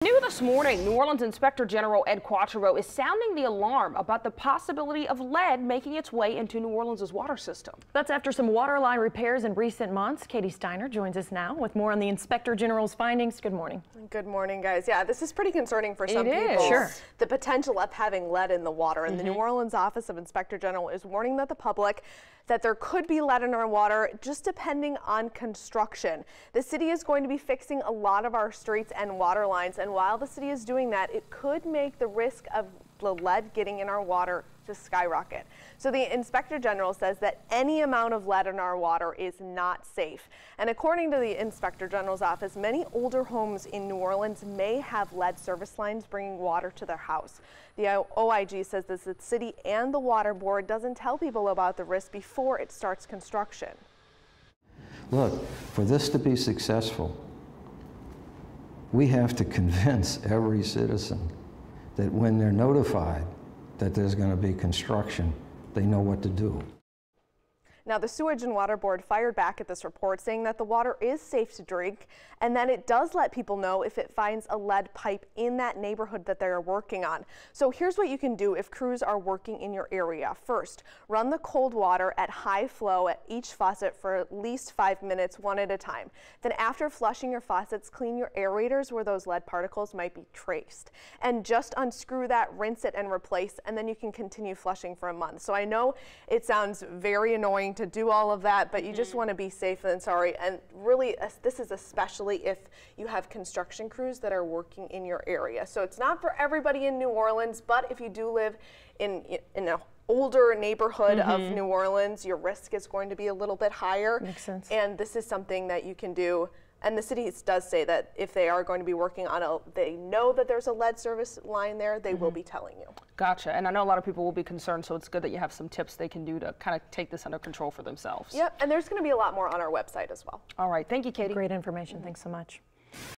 New this morning, New Orleans Inspector General Ed Quattro is sounding the alarm about the possibility of lead making its way into New Orleans' water system. That's after some water line repairs in recent months. Katie Steiner joins us now with more on the Inspector General's findings. Good morning. Good morning, guys. Yeah, this is pretty concerning for some people. Sure. The potential of having lead in the water. And the New Orleans Office of Inspector General is warning the public that there could be lead in our water, just depending on construction. The city is going to be fixing a lot of our streets and water lines, and while the city is doing that, it could make the risk of the lead getting in our water to skyrocket. So the Inspector General says that any amount of lead in our water is not safe. And according to the Inspector General's office, many older homes in New Orleans may have lead service lines bringing water to their house. The OIG says that the city and the water board doesn't tell people about the risk before it starts construction. Look, for this to be successful, we have to convince every citizen that when they're notified that there's going to be construction, they know what to do. Now, the Sewage and Water Board fired back at this report, saying that the water is safe to drink and that it does let people know if it finds a lead pipe in that neighborhood that they're working on. So here's what you can do if crews are working in your area. First, run the cold water at high flow at each faucet for at least 5 minutes, one at a time. Then after flushing your faucets, clean your aerators where those lead particles might be traced. And just unscrew that, rinse it, and replace, and then you can continue flushing for a month. So I know it sounds very annoying to do all of that, but you just want to be safe than sorry. And really, this is especially if you have construction crews that are working in your area. So it's not for everybody in New Orleans, but if you do live in an older neighborhood of New Orleans, your risk is going to be a little bit higher. Makes sense. And this is something that you can do. And the city does say that if they are going to be working on they know that there's a lead service line there, they will be telling you. Gotcha. And I know a lot of people will be concerned, so it's good that you have some tips they can do to kind of take this under control for themselves. Yep, and there's going to be a lot more on our website as well. All right. Thank you, Katie. Great information. Thanks so much.